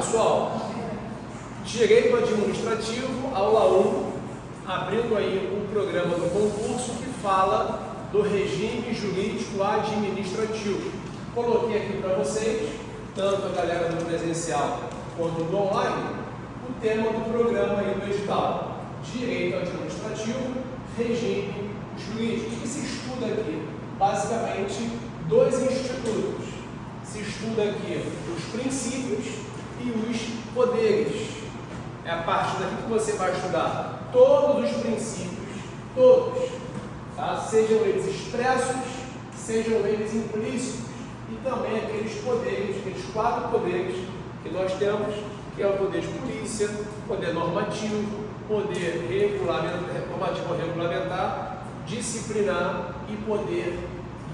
pessoal, Direito Administrativo, aula 1, abrindo aí o programa do concurso que fala do regime jurídico administrativo. Coloquei aqui para vocês, tanto a galera do presencial quanto do online, o tema do programa aí do edital. Direito Administrativo, regime jurídico. O que se estuda aqui? Basicamente, dois institutos. Se estuda aqui os princípios e os poderes. É a partir daqui que você vai estudar todos os princípios, todos, tá? Sejam eles expressos, sejam eles implícitos, e também aqueles poderes, aqueles 4 poderes que nós temos, que é o poder de polícia, poder normativo, poder regulamentar, disciplinar e poder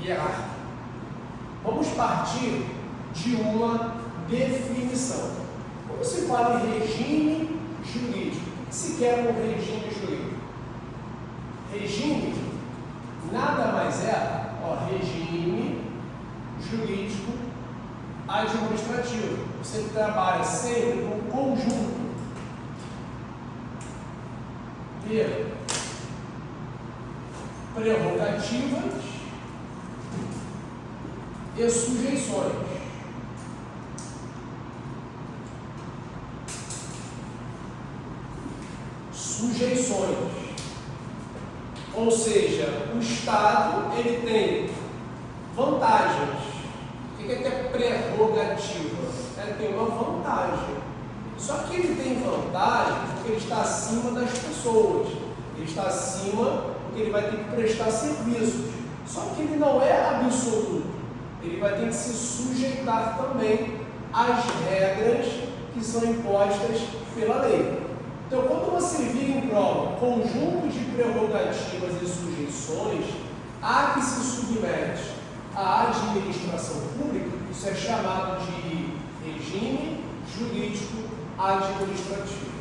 hierárquico. Vamos partir de uma definição. Quando se fala em regime jurídico, o que se quer com regime jurídico? Regime nada mais é regime jurídico administrativo. Você trabalha sempre com um conjunto de prerrogativas e sujeições. Sujeições. Ou seja, o Estado ele tem vantagens. O que é prerrogativa? Ele tem uma vantagem. Só que ele tem vantagem porque ele está acima das pessoas. Ele está acima porque ele vai ter que prestar serviços. Só que ele não é absoluto. Ele vai ter que se sujeitar também às regras que são impostas pela lei. Então, quando você vira em prova conjunto de prerrogativas e sujeições a que se submete a administração pública, isso é chamado de regime jurídico administrativo.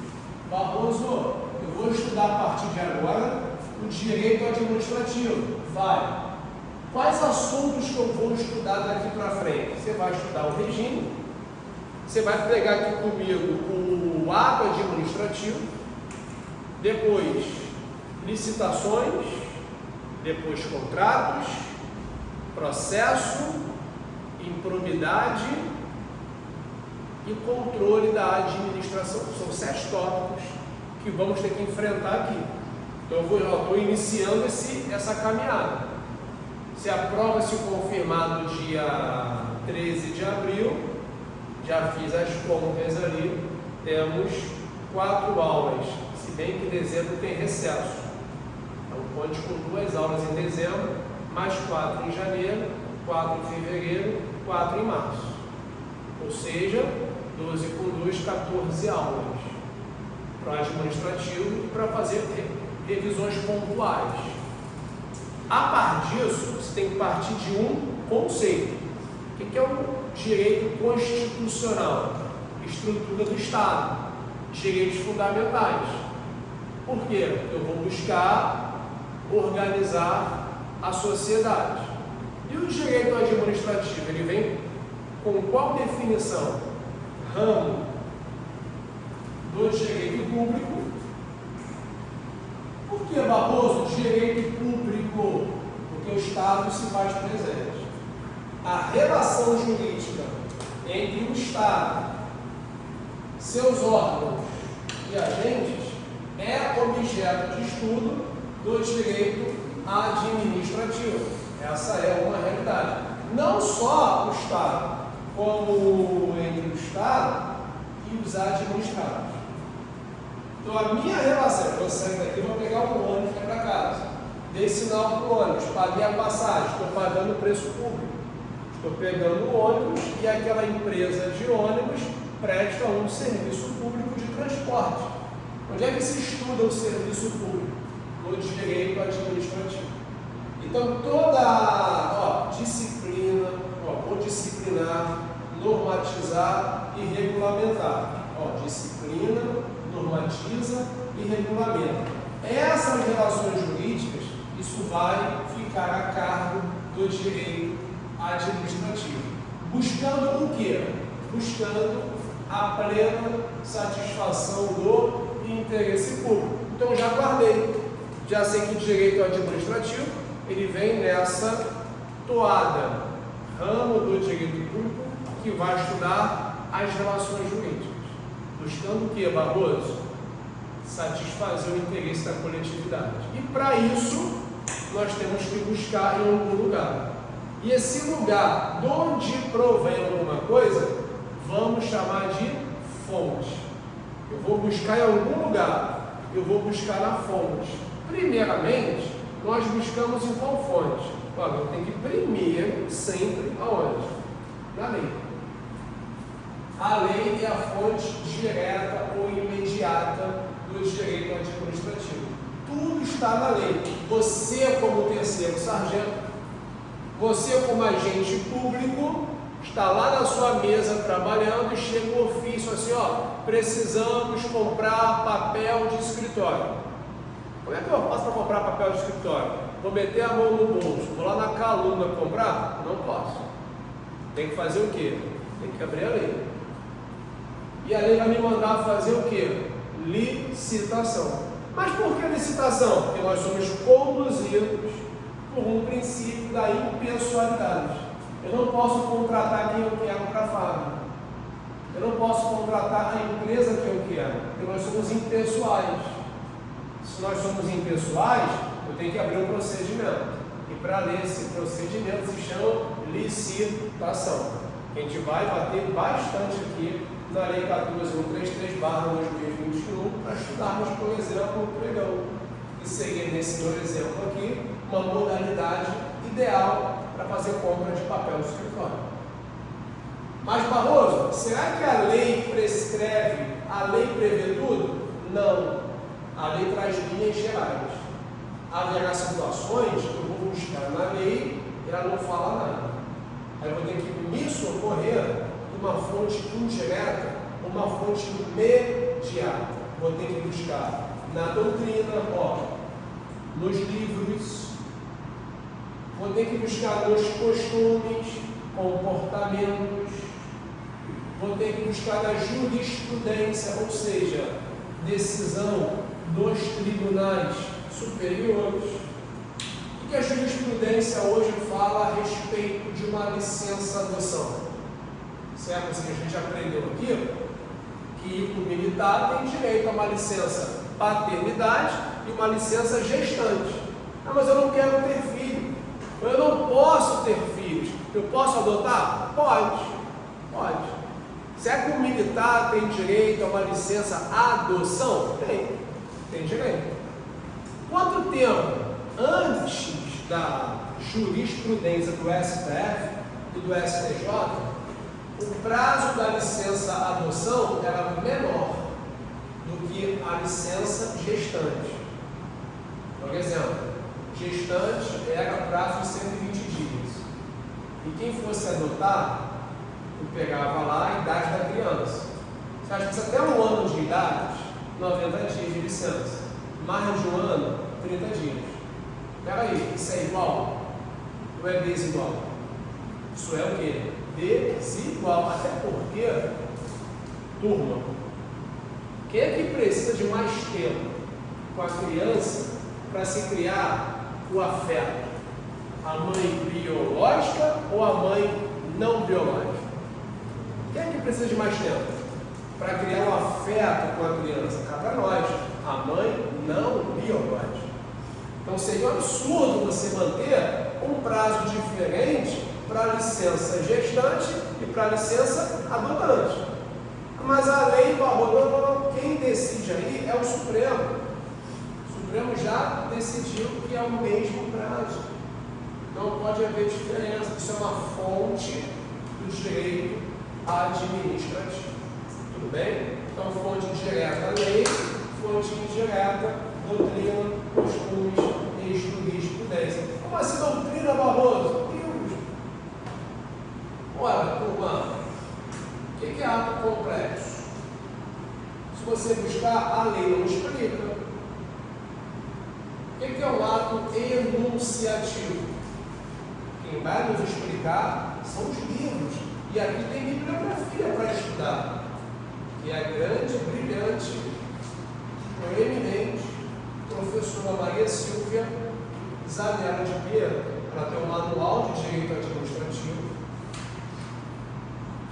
Barroso, eu vou estudar a partir de agora o direito administrativo. Vai. Quais assuntos que eu vou estudar daqui para frente? Você vai estudar o regime, você vai pegar aqui comigo o ato administrativo, depois licitações, depois contratos, processo, improbidade e controle da administração. São 7 tópicos que vamos ter que enfrentar aqui. Então eu estou iniciando essa caminhada. Se a prova se confirmar no dia 13 de abril, já fiz as contas ali, temos 4 aulas, se bem que dezembro tem recesso. Então conte com 2 aulas em dezembro, mais 4 em janeiro, 4 em fevereiro, 4 em março. Ou seja, 12 com 2, 14 aulas para o administrativo e para fazer revisões pontuais. A partir disso, você tem que partir de um conceito. O que é o direito constitucional? Estrutura do Estado, direitos fundamentais. Por quê? Eu vou buscar organizar a sociedade. E o direito administrativo, ele vem com qual definição? Ramo do direito público. Por que, Barroso, direito público? Porque o Estado se faz presente. A relação jurídica entre o Estado, seus órgãos e agentes é objeto de estudo do direito administrativo. Essa é uma realidade. Não só o Estado, como entre o Estado e os administrados. Então, a minha relação, eu vou sair daqui e vou pegar um ônibus para casa. Dei sinal para o ônibus, paguei a passagem, estou pagando o preço público. Estou pegando o ônibus e aquela empresa de ônibus presta um serviço público de transporte. Onde é que se estuda o serviço público? No direito administrativo. Então, toda disciplina, vou disciplinar, normatizar e regulamentar. Disciplina, normatiza e regulamenta. Essas relações jurídicas, isso vai ficar a cargo do direito administrativo. Buscando o quê? Buscando a plena satisfação do interesse público. Então já guardei, já sei que o direito administrativo ele vem nessa toada, ramo do direito público que vai estudar as relações jurídicas, buscando o que, Barroso? Satisfazer o interesse da coletividade. E para isso nós temos que buscar em algum lugar. E esse lugar, de onde provém alguma coisa, vamos chamar de fonte. Eu vou buscar em algum lugar, eu vou buscar na fonte. Primeiramente, nós buscamos em qual fonte? Olha, eu tenho que primeiro, sempre, aonde? Na lei. A lei é a fonte direta ou imediata do direito administrativo. Tudo está na lei. Você, como terceiro sargento, você, como agente público, está lá na sua mesa trabalhando e chega um ofício assim, ó, precisamos comprar papel de escritório. Como é que eu faço para comprar papel de escritório? Vou meter a mão no bolso, vou lá na Caluna comprar? Não posso. Tem que fazer o quê? Tem que abrir a lei. E a lei vai me mandar fazer o quê? Licitação. Mas por que licitação? Porque nós somos conduzidos por um princípio da impessoalidade. Eu não posso contratar quem eu quero para a fábrica. Eu não posso contratar a empresa que eu quero, porque nós somos impessoais. Se nós somos impessoais, eu tenho que abrir um procedimento. E para ler esse procedimento se chama licitação. A gente vai bater bastante aqui na Lei 14.133/2021 para estudarmos, por exemplo, o pregão. E seguir nesse meu exemplo aqui, uma modalidade ideal para fazer compra de papel de escritório. Mas, Barroso, será que a lei prescreve, a lei prevê tudo? Não. A lei traz linhas gerais. Haverá situações que eu vou buscar na lei e ela não fala nada. Aí eu vou ter que me socorrer de uma fonte indireta, uma fonte imediata. Vou ter que buscar na doutrina, ó, nos livros, vou ter que buscar nos costumes, comportamentos, vou ter que buscar na jurisprudência, ou seja, decisão dos tribunais superiores. O que a jurisprudência hoje fala a respeito de uma licença-adoção? Certo? Assim, a gente aprendeu aqui que o militar tem direito a uma licença paternidade e uma licença gestante. Ah, mas eu não quero ter filho. Eu não posso ter filhos. Eu posso adotar? Pode. Pode. Será que o militar tem direito a uma licença adoção? Tem direito. Quanto tempo antes da jurisprudência do STF e do STJ, o prazo da licença adoção era menor do que a licença gestante? Por exemplo, gestante era prazo de 120 dias. E quem fosse adotar, eu pegava lá a idade da criança. Você acha que até um ano de idade, 90 dias de licença. Mais de um ano, 30 dias. Peraí, isso é igual? Ou é desigual? Isso é o quê? Desigual. Até porque, turma, quem é que precisa de mais tempo com a criança para se criar o afeto? A mãe biológica ou a mãe não biológica? Quem é que precisa de mais tempo para criar um afeto com a criança? Cabe a nós, a mãe não biológica. Então seria um absurdo você manter um prazo diferente para a licença gestante e para a licença adotante. Mas a lei Barroso, quem decide aí é o Supremo. O Supremo já decidiu que é o mesmo prazo. Não pode haver diferença. Isso é uma fonte do direito administrativo. Tudo bem? Então, fonte direta lei, fonte indireta doutrina, costumes e jurisprudência. Como assim doutrina, Barroso? Deus! Ora, turma, o que é ato complexo? Se você buscar, a lei não explica. O que é um ato enunciativo? Quem vai nos explicar são os livros. E aqui tem bibliografia para estudar. e a grande, brilhante, proeminente professora Maria Silvia Zanella de Pietro. Ela tem um manual de direito administrativo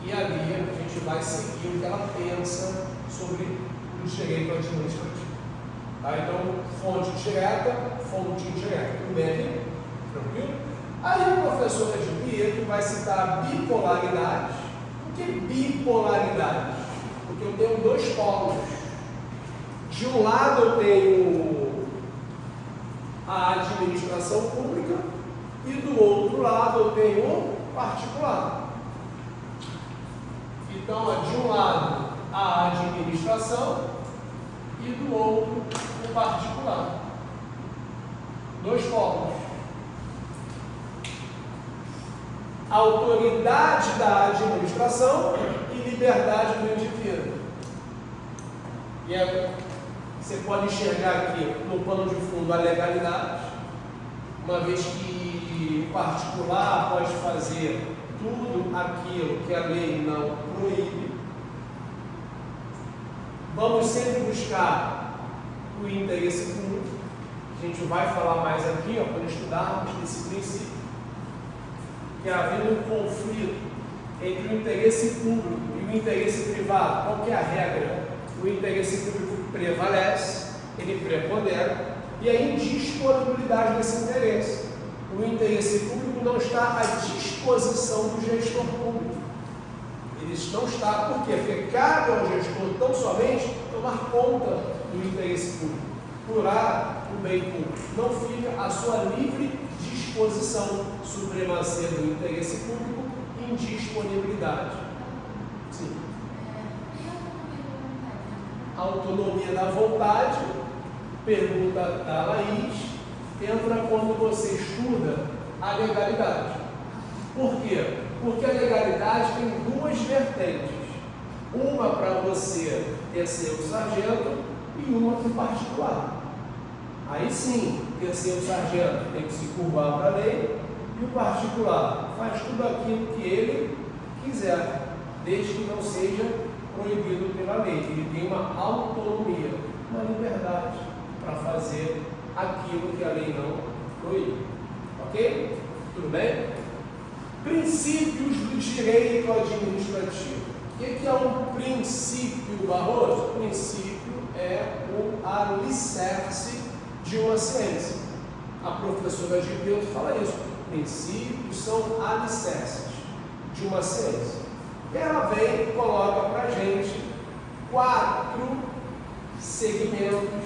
e ali a gente vai seguir o que ela pensa sobre o direito administrativo. Tá? Então, fonte direta, fonte indireta. Tudo bem aqui? Tranquilo? Aí a professora de Pietro vai citar bipolaridade. O que é bipolaridade? Porque eu tenho dois polos. De um lado eu tenho a administração pública e do outro lado eu tenho o particular. Então, de um lado a administração e do outro o particular. Dois polos. Autoridade da administração e liberdade do indivíduo. E você pode enxergar aqui no pano de fundo a legalidade, uma vez que o particular pode fazer tudo aquilo que a lei não proíbe. Vamos sempre buscar o interesse público. A gente vai falar mais aqui, quando estudarmos esse princípio, que havendo um conflito entre o interesse público e o interesse privado, qual que é a regra? O interesse público prevalece, ele prepondera, e a indisponibilidade desse interesse. O interesse público não está à disposição do gestor público. Ele não está, por quê? Porque cabe ao gestor tão somente tomar conta do interesse público, curar o bem público. Não fica à sua livre disposição, supremacia do interesse público e indisponibilidade. Sim. Autonomia da vontade, pergunta da Laís, entra quando você estuda a legalidade. Por quê? Porque a legalidade tem duas vertentes. Uma para você ter seu sargento e uma para o particular. Aí sim, ter seu sargento tem que se curvar para a lei e o particular faz tudo aquilo que ele quiser, desde que não seja proibido pela lei. Ele tem uma autonomia, uma liberdade para fazer aquilo que a lei não proíbe. Ok? Tudo bem? Princípios do direito administrativo. O que é um princípio, Barroso? O princípio é o alicerce de uma ciência. A professora de Pietro fala isso. Princípios são alicerces de uma ciência. Ela vem e coloca para a gente 4 segmentos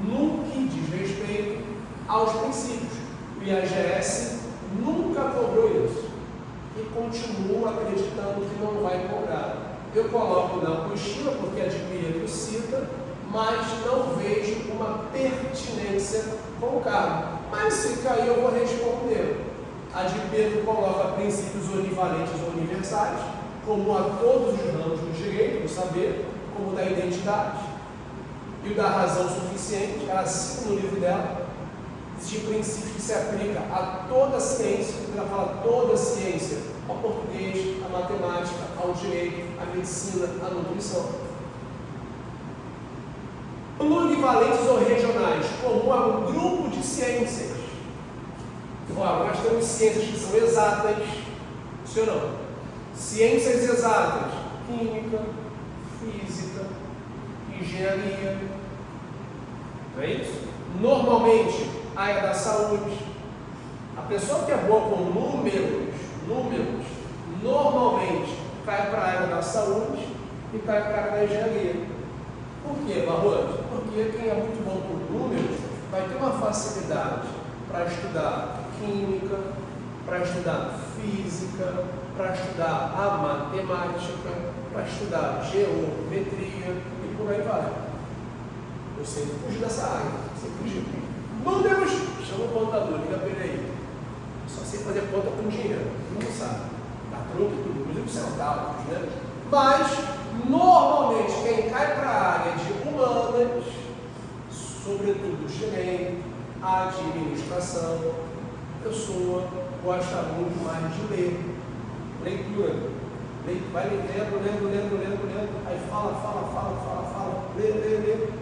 no que diz respeito aos princípios. O IAGS nunca cobrou isso e continua acreditando que não vai cobrar. Eu coloco na apostila porque a de Pietro cita, mas não vejo uma pertinência com o cargo. Mas se cair eu vou responder. A de Pietro coloca princípios univalentes ou universais, como a todos os ramos do direito, do saber, como o da identidade e o da razão suficiente. Ela cita no livro dela. Existem princípios que se aplicam a toda a ciência, ela fala toda a ciência, ao português, à matemática, ao direito, à medicina, à nutrição. Plurivalentes ou regionais, como um grupo de ciências. Ora, nós temos ciências que são exatas, sim ou não? Ciências exatas, química, física, engenharia, não é isso? Normalmente, a área da saúde. A pessoa que é boa com números, normalmente cai para a área da saúde e cai para a área da engenharia. Por quê, Barroso? Porque quem é muito bom com números vai ter uma facilidade para estudar química, para estudar física, para estudar a matemática, para estudar geometria e por aí vai. Eu sempre fugi dessa área, sempre fugi. Números, chama o contador, liga para ele aí. Só sei fazer conta com dinheiro, todo mundo sabe. Está pronto tudo, inclusive centavos, né? Mas, normalmente, quem cai para a área de humanas, sobretudo direito, administração, a pessoa gosta muito mais de ler, leitura. vai lendo, aí fala, lê.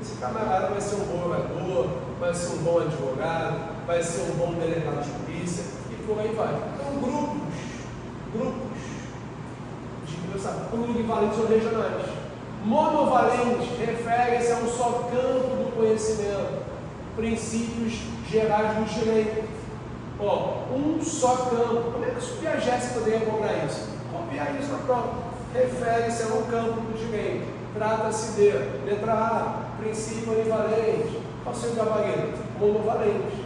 Esse camarada vai ser um bom orador, vai ser um bom advogado, vai ser um bom delegado de polícia, e por aí vai. Então, grupos plurivalentes ou regionais. Monovalente refere-se a um só campo do conhecimento, princípios gerais do direito. Um só campo. Como é que o Piaget poderia cobrar isso? Copiar isso na prova. Refere-se a um campo do direito. Trata-se de, letra A, princípio univalente. Qual seria o gabarito? Monovalente.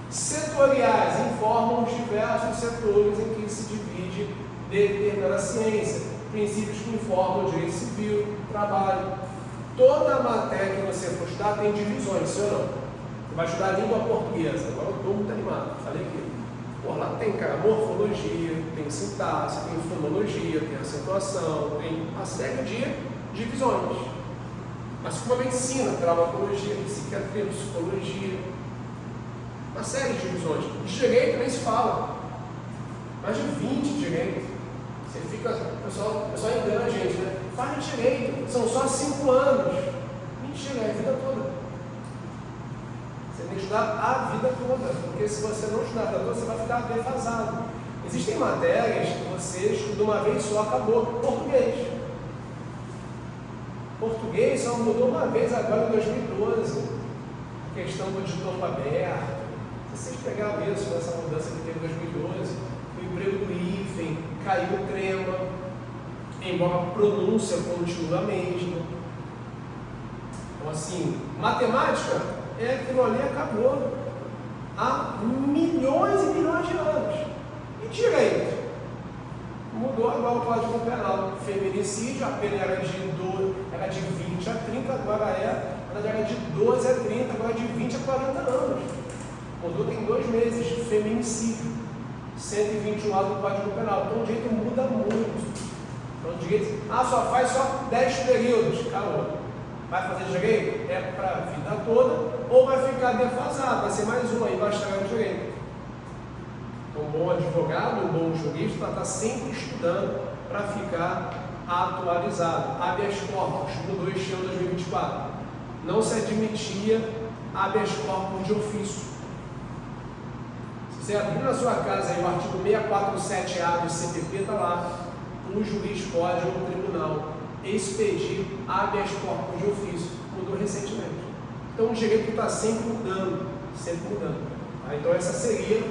Setoriais informam os diversos setores em que se divide determinada ciência. Princípios que informam o direito civil, trabalho. Toda a matéria que você for estudar tem divisões, sim ou não? Você vai estudar a língua portuguesa. Agora eu estou muito animado. Falei aqui. Lá tem, cara, morfologia, tem sintaxe, tem fonologia, tem acentuação, tem uma série de divisões. Mas como a medicina, traumatologia, psiquiatria, psicologia, uma série de divisões. De direito nem se fala. Mais de 20 direitos. Você fica, o pessoal engana a gente, né? Faz direito, são só 5 anos. Mentira, é a vida toda. Você tem que estudar a vida toda, porque se você não estudar a vida toda, você vai ficar defasado. Existem matérias que você estuda uma vez só, acabou. Português só mudou uma vez agora em 2012. A questão do diploma aberto. Se vocês pegaram isso nessa mudança que teve em 2012, o emprego do hífen caiu o crema, embora a pronúncia continue a mesma. Então, assim, matemática é aquilo ali acabou há milhões e milhões de anos. E direito? Mudou agora o Código Penal. Feminicídio, a pena era de 20 a 30, agora era de 12 a 30, agora é de 20 a 40 anos. Mudou tem 2 meses. Feminicídio, 121 do Código Penal. Então o direito muda muito. Então o direito, faz só 10 períodos. Calma. Vai fazer direito? É para a vida toda, ou vai ficar defasado, vai ser mais um aí, vai estragar o direito. Então, um bom advogado, um bom jurista está sempre estudando para ficar atualizado. Habeas corpus, mudou este ano 2024. Não se admitia habeas corpus de ofício. Se você abrir na sua casa aí, o artigo 647A do CPP está lá, o juiz pode, no tribunal, expedir habeas corpus de ofício. Mudou recentemente. Então o direito está sempre mudando, Então essa seria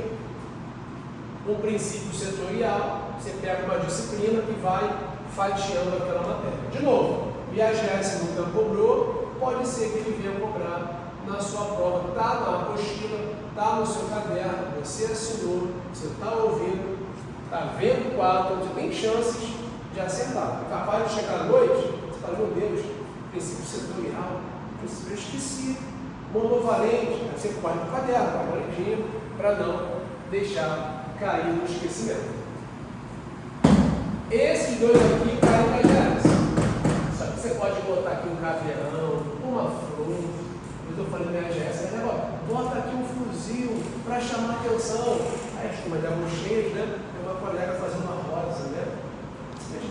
um princípio setorial. Você pega uma disciplina e vai fatiando aquela matéria. De novo, o IAGS nunca cobrou, pode ser que ele venha cobrar na sua prova. Está na apostila, está no seu caderno, você assinou, você está ouvindo, está vendo o quadro, você tem chances de acertar. É capaz de chegar à noite, você fala, meu Deus, princípio setorial, princípio eu esqueci, monovalente, você pode no caderno, para a boletinha, para não deixar cair no esquecimento. Esses dois aqui caem na IAGS. Só que você pode botar aqui um caveirão, uma flor, eu falei na IAGS, bota aqui um fuzil para chamar atenção. Aí as turmas davam cheias, né? Tem uma colega fazendo uma rosa, né?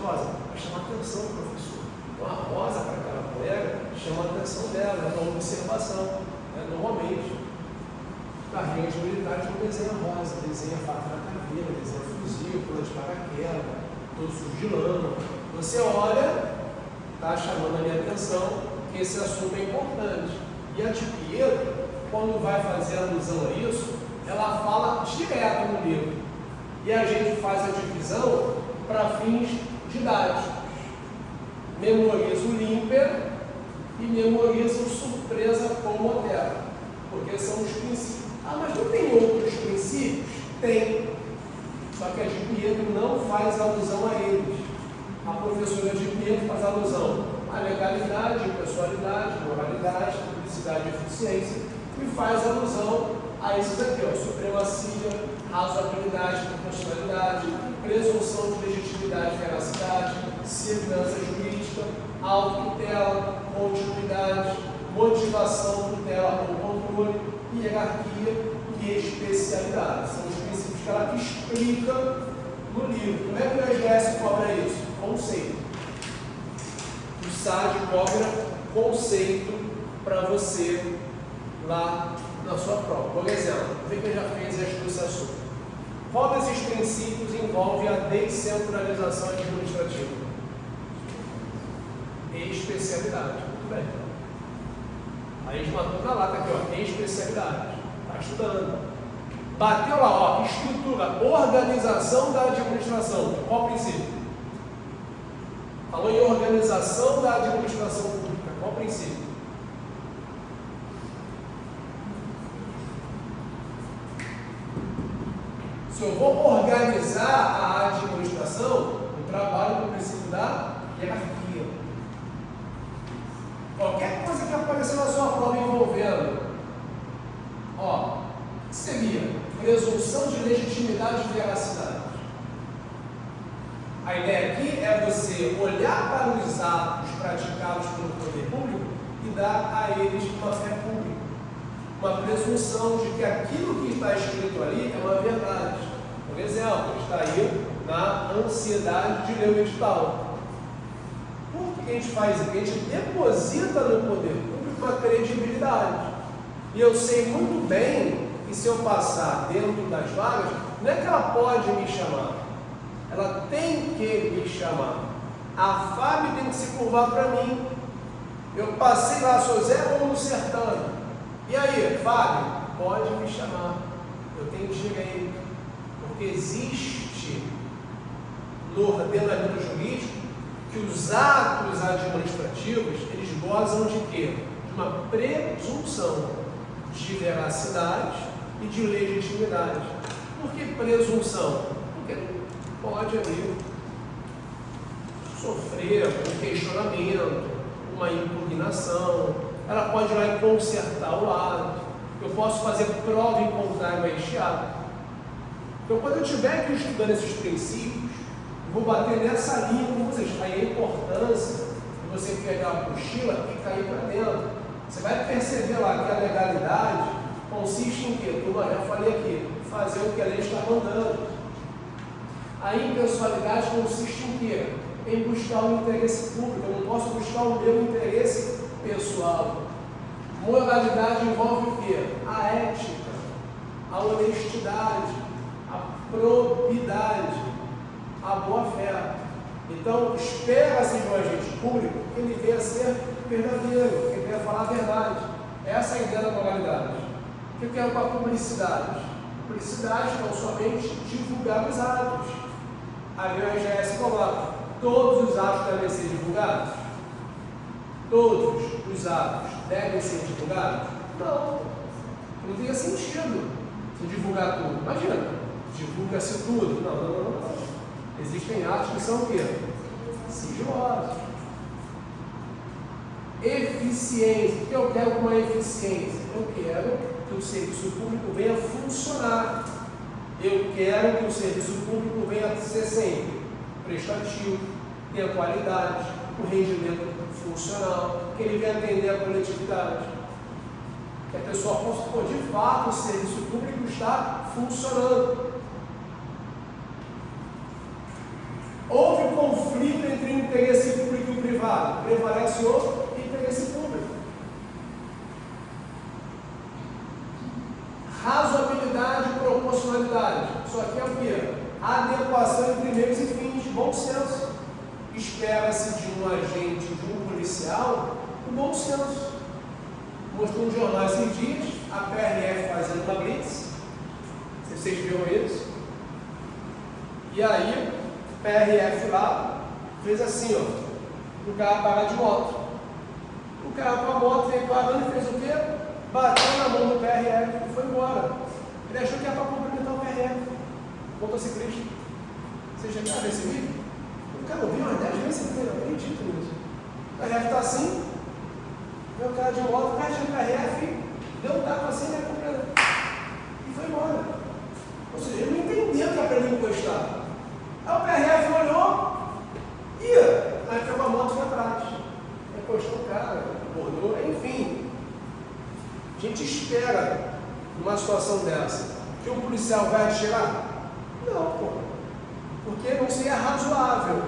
Rosa, para chamar a atenção do professor. Então a rosa para aquela colega chama a atenção dela, é uma observação. Normalmente, carreiras militares não desenham rosa, desenha faca na caveira, desenha fuzil, pula de paraquedas, todo sujo de lama. Você olha, está chamando a minha atenção que esse assunto é importante. E a de Pietro, quando vai fazer alusão a isso, ela fala direto no livro. E a gente faz a divisão para fins didáticos. Memoriza o Límpero e memoriza o Surpresa com Otelo, porque são os princípios. Mas não tem outros princípios? Tem. Só que a de Pietro não faz alusão a eles. A professora de Pietro faz alusão à legalidade, impessoalidade, moralidade, publicidade e eficiência, e faz alusão a esses aqui, supremacia, razoabilidade, proporcionalidade, presunção de legitimidade e veracidade, segurança jurídica, autotutela, continuidade, motivação, tutela ou controle, hierarquia e especialidade. São os princípios que ela explica no livro. Como é que o IAGS cobra isso? conceito. O SAD cobra conceito para você lá na sua prova. Por exemplo, vê que eu já fiz esse assunto. Qual desses princípios envolve a descentralização administrativa? Especialidade. Muito bem. Aí a gente matou na lata aqui, ó. Especialidade. Está estudando. Bateu lá, ó. Estrutura, organização da administração. Qual princípio? Falou em organização da administração pública. Qual princípio? Se eu vou organizar a administração, eu trabalho no princípio da hierarquia. Qualquer coisa que aparecer na sua prova envolvendo, ó, seria presunção de legitimidade e veracidade. A ideia aqui é você olhar para os atos praticados pelo poder público e dar a eles uma fé pública, uma presunção de que aquilo que está escrito ali é uma verdade. Por exemplo, está aí na ansiedade de ler o edital. Por que a gente faz isso? Porque a gente deposita no poder público uma credibilidade. E eu sei muito bem que se eu passar dentro das vagas, não é que ela pode me chamar, ela tem que me chamar. A FAB tem que se curvar para mim. Eu passei lá, sou Zé ou no Sertano. E aí, FAB, pode me chamar. Eu tenho direito. Porque existe no ordenamento jurídico que os atos administrativos, eles gozam de quê? De uma presunção de veracidade e de legitimidade. Por que presunção? Porque pode ali sofrer um questionamento, uma impugnação, ela pode ir lá e consertar o ato, eu posso fazer prova em contrário a este ato. Então, quando eu estiver aqui estudando esses princípios, eu vou bater nessa linha com vocês. Aí a importância de você pegar a mochila e cair para dentro. Você vai perceber lá que a legalidade consiste em quê? Como eu já falei aqui, fazer o que a lei está mandando. A impessoalidade consiste em quê? Em buscar o interesse público. Eu não posso buscar o meu interesse pessoal. Moralidade envolve o quê? A ética, a honestidade, a probidade, a boa-fé. Então, espera-se de um agente público que ele venha a ser verdadeiro, que ele venha a falar a verdade. Essa é a ideia da moralidade. O que eu quero com a publicidade? Publicidade não somente divulgar os atos. Ali o RGS coloca, todos os atos devem ser divulgados? Todos os atos devem ser divulgados? Não. Não teria sentido se divulgar tudo. Imagina, divulga-se tudo. Não. Existem atos que são o quê? Sigilosos. Eficiência. O que eu quero com uma eficiência? Eu quero que o serviço público venha funcionar. Eu quero que o serviço público venha a ser sempre prestativo, tenha qualidade, o rendimento funcional, que ele venha atender a coletividade. Que a pessoa possa, de fato, o serviço público está funcionando. Houve um conflito entre o interesse público e o privado, prevalece o interesse público. Razoabilidade e proporcionalidade. Isso aqui é o quê? Adequação entre meios e fins, bom senso. Espera-se de um agente, de um policial, o bom senso. Mostrou no jornal esses dias, a PRF fazendo uma blitz. Vocês viram isso? E aí, a PRF lá fez assim, ó, o cara parar de moto. O cara com a moto veio parando e fez o quê? Bateu na mão do PRF e foi embora. Ele achou que era para cumprimentar o PRF. Motociclista. Você já viu esse vídeo? O cara ouviu umas 10 vezes, eu não acredito nisso. O PRF está assim, veio o cara de moto, o cara tinha o PRF, deu um tapa assim, né? E foi embora. Ou seja, ele não entendeu que era para ele encostar. Aí o PRF olhou, aí pegou a moto para trás. Encostou o cara, abordou, enfim. A gente espera, numa situação dessa, que o policial vai atirar? Não, pô. Porque não seria razoável.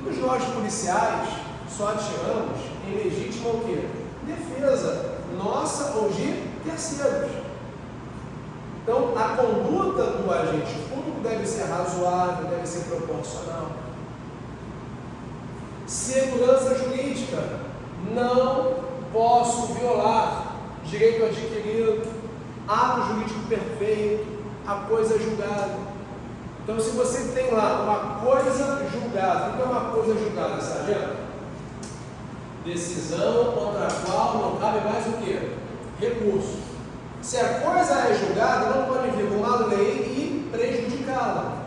Todos nós policiais só atiramos em legítima o quê? Defesa nossa ou de terceiros. Então, a conduta do agente público deve ser razoável, deve ser proporcional. Segurança jurídica. Não posso violar direito adquirido, ato jurídico perfeito, a coisa julgada. Então, se você tem lá uma coisa julgada, o que é uma coisa julgada, sargento? Decisão contra a qual não cabe mais o quê? Recurso. Se a coisa é julgada, não pode vir uma lei e prejudicá-la.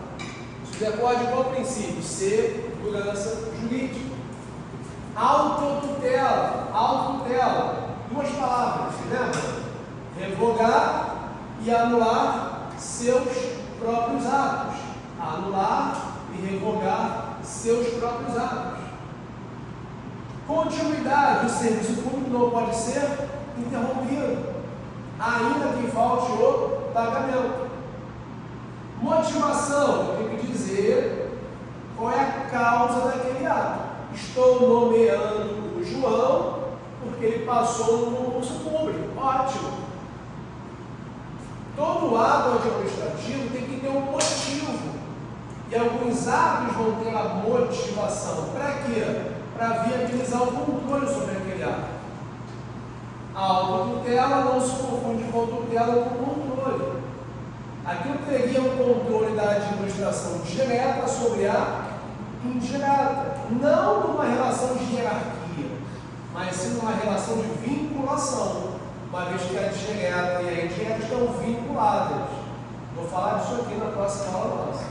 Isso decorde qual princípio? Segurança jurídica. Autotutela. Autotutela. Duas palavras, se lembra? Revogar e anular seus próprios atos. Anular e revogar seus próprios atos. Continuidade. O serviço público não pode ser interrompido, ainda que falte o pagamento. Motivação. Eu tenho que dizer qual é a causa daquele ato. Estou nomeando o João porque ele passou no concurso público. Ótimo. Todo ato administrativo tem que ter um motivo. E alguns atos vão ter a motivação. Para quê? Para viabilizar o controle sobre aquele ato. A autotutela não se confunde com tutela ou com controle. Aqui eu teria um controle da administração direta sobre a indireta. Não numa relação de hierarquia, mas sim numa relação de vinculação. Uma vez que a direta e a indireta estão vinculadas. Vou falar disso aqui na próxima aula nossa.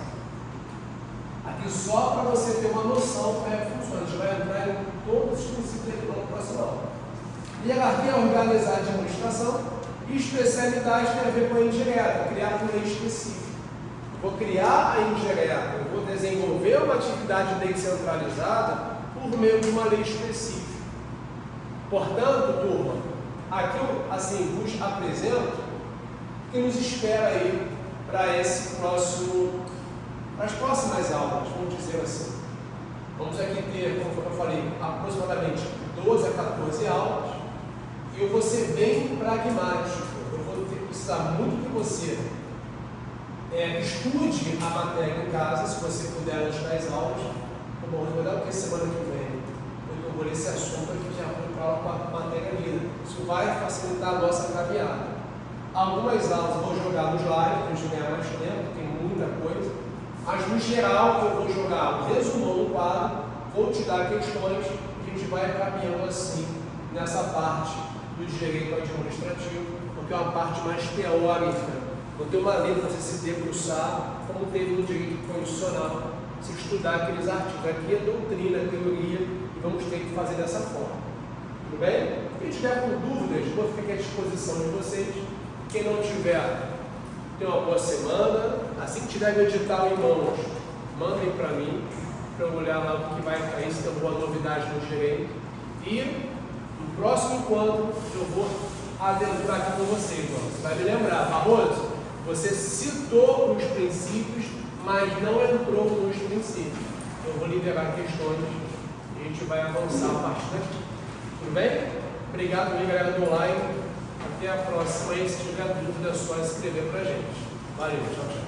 Aqui só para você ter uma noção como é que funciona. A gente vai entrar em todos os princípios aqui na próxima aula. Hierarquia é organizar a administração. Especialidade tem a ver com a indireta, criar uma lei específica. Vou criar a indireta, eu vou desenvolver uma atividade descentralizada por meio de uma lei específica. Portanto, turma, aqui eu vos apresento o que nos espera aí para as próximas aulas, vamos dizer assim. Vamos aqui ter, como eu falei, aproximadamente 12 a 14 aulas, e eu vou ser bem pragmático. Eu vou precisar muito que você estude a matéria em casa, se você puder antes das aulas. Bom, eu vou dar porque semana que vem eu vou ler esse assunto aqui já vou para com a matéria lida. Isso vai facilitar a nossa caminhada. Algumas aulas eu vou jogar nos lives, para a gente ganhar mais tempo, tem muita coisa. Mas no geral eu vou jogar o resumão no quadro, vou te dar questões e a gente vai caminhando assim nessa parte do direito administrativo, porque é uma parte mais teórica. Não tem uma lei para você se debruçar, como teve no direito constitucional, se estudar aqueles artigos. Aqui é doutrina, teoria, e vamos ter que fazer dessa forma. Tudo bem? Quem tiver com dúvidas, vou ficar à disposição de vocês. Quem não tiver, tenha uma boa semana. Assim que tiver meu edital em mãos, mandem para mim, para eu olhar lá o que vai cair, se tem alguma novidade no direito. E no próximo encontro eu vou adentrar aqui com vocês. Você vai me lembrar, Barroso, você citou os princípios, mas não entrou nos princípios. Eu vou liberar questões e a gente vai avançar a partir daqui. Tudo bem? Obrigado, minha galera do online. Até a próxima. E se tiver dúvida, é só escrever para a gente. Valeu, tchau, tchau.